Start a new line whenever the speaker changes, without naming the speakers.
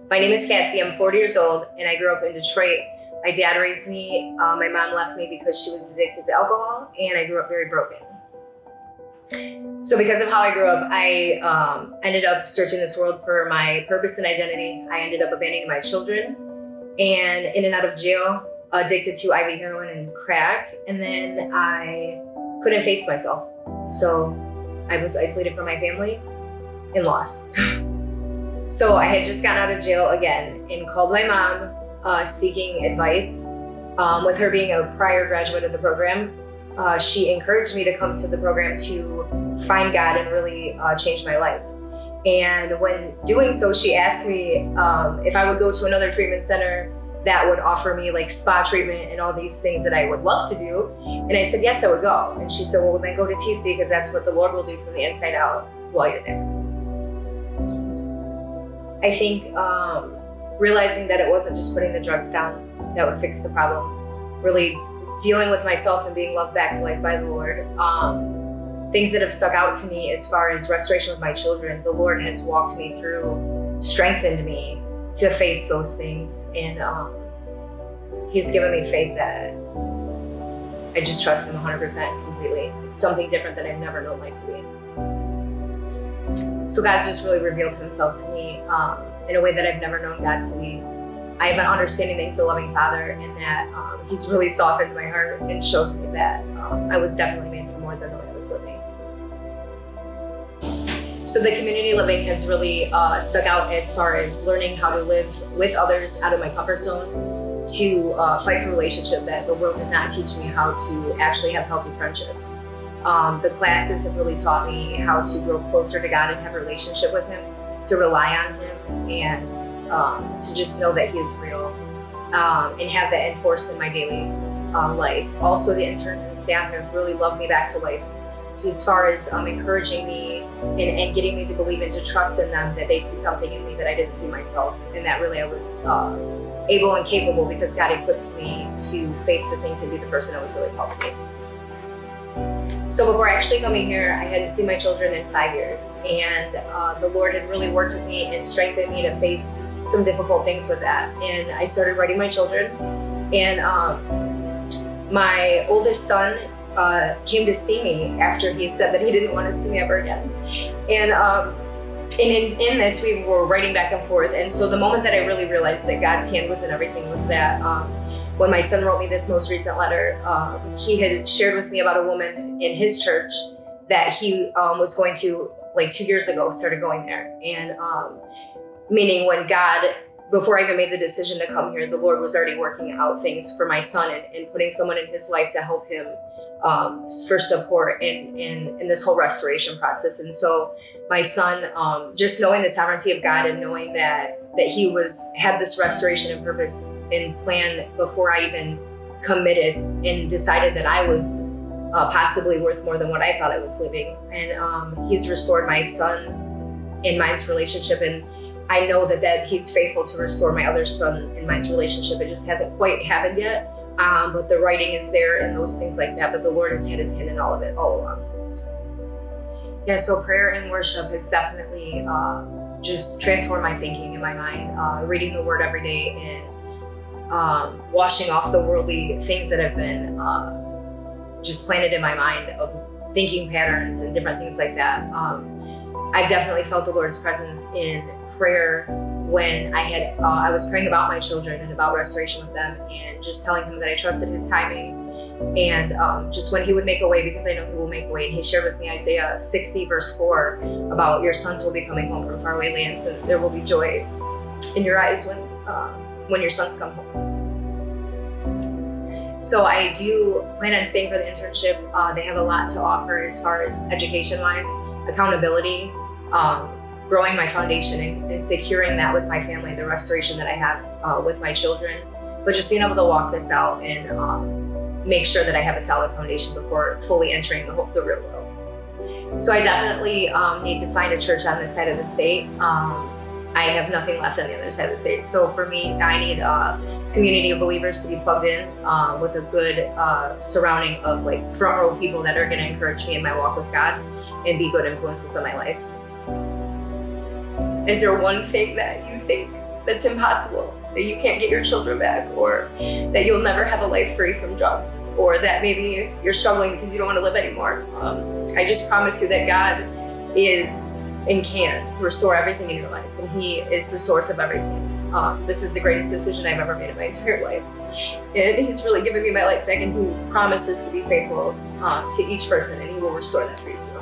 My name is Cassie. I'm 40 years old, and I grew up in Detroit. My dad raised me. My mom left me because she was addicted to alcohol, and I grew up very broken. So because of how I grew up, I ended up searching this world for my purpose and identity. I ended up abandoning my children and in and out of jail, addicted to IV heroin and crack. And then I couldn't face myself. So I was isolated from my family and lost. So I had just gotten out of jail again and called my mom seeking advice. With her being a prior graduate of the program, she encouraged me to come to the program to find God and really change my life. And when doing so, she asked me if I would go to another treatment center that would offer me like spa treatment and all these things that I would love to do. And I said, yes, I would go. And she said, well, then go to TC because that's what the Lord will do from the inside out while you're there. I think realizing that it wasn't just putting the drugs down that would fix the problem, really dealing with myself and being loved back to life by the Lord. Things that have stuck out to me as far as restoration with my children, the Lord has walked me through, strengthened me to face those things. And He's given me faith that I just trust Him 100% completely. It's something different that I've never known life to be. So God's just really revealed Himself to me in a way that I've never known God to be. I have an understanding that He's a loving Father and that He's really softened my heart and showed me that I was definitely made for more than the way I was living. So the community living has really stuck out as far as learning how to live with others out of my comfort zone, to fight for relationship that the world did not teach me how to actually have healthy friendships. The classes have really taught me how to grow closer to God and have a relationship with Him, to rely on Him, and to just know that He is real, and have that enforced in my daily life. Also, the interns and staff have really loved me back to life, as far as encouraging me and getting me to believe and to trust in them, that they see something in me that I didn't see myself, and that really I was able and capable because God equipped me to face the things and be the person I was really called to be. So before actually coming here, I hadn't seen my children in 5 years, and the Lord had really worked with me and strengthened me to face some difficult things with that. And I started writing my children, and my oldest son came to see me after he said that he didn't want to see me ever again. And in this, we were writing back and forth. And so the moment that I really realized that God's hand was in everything was that when my son wrote me this most recent letter, he had shared with me about a woman in his church that he was going to, like 2 years ago, started going there. And meaning when God, before I even made the decision to come here, the Lord was already working out things for my son and putting someone in his life to help him for support in this whole restoration process. And so my son, just knowing the sovereignty of God and knowing that he had this restoration and purpose and plan before I even committed and decided that I was possibly worth more than what I thought I was living. And He's restored my son and mine's relationship. And I know that He's faithful to restore my other son and mine's relationship. It just hasn't quite happened yet. But the writing is there and those things like that. But the Lord has had His hand in all of it all along. Yeah, so prayer and worship has definitely just transformed my thinking in my mind. Reading the Word every day and washing off the worldly things that have been just planted in my mind of thinking patterns and different things like that. I've definitely felt the Lord's presence in prayer when I was praying about my children and about restoration with them, and just telling Him that I trusted His timing, and just when He would make a way, because I know He will make a way. And He shared with me Isaiah 60 verse 4 about your sons will be coming home from faraway lands, and there will be joy in your eyes when your sons come home. So I do plan on staying for the internship. They have a lot to offer as far as education-wise, accountability, growing my foundation and securing that with my family, the restoration that I have with my children, but just being able to walk this out and make sure that I have a solid foundation before fully entering the real world. So I definitely need to find a church on this side of the state. I have nothing left on the other side of the state. So for me, I need a community of believers to be plugged in with a good surrounding of like front row people that are gonna encourage me in my walk with God and be good influences on my life. Is there one thing that you think that's impossible, that you can't get your children back, or that you'll never have a life free from drugs, or that maybe you're struggling because you don't want to live anymore. I just promise you that God is and can restore everything in your life, and He is the source of everything. This is the greatest decision I've ever made in my entire life, and He's really given me my life back, and He promises to be faithful to each person, and He will restore that for you too.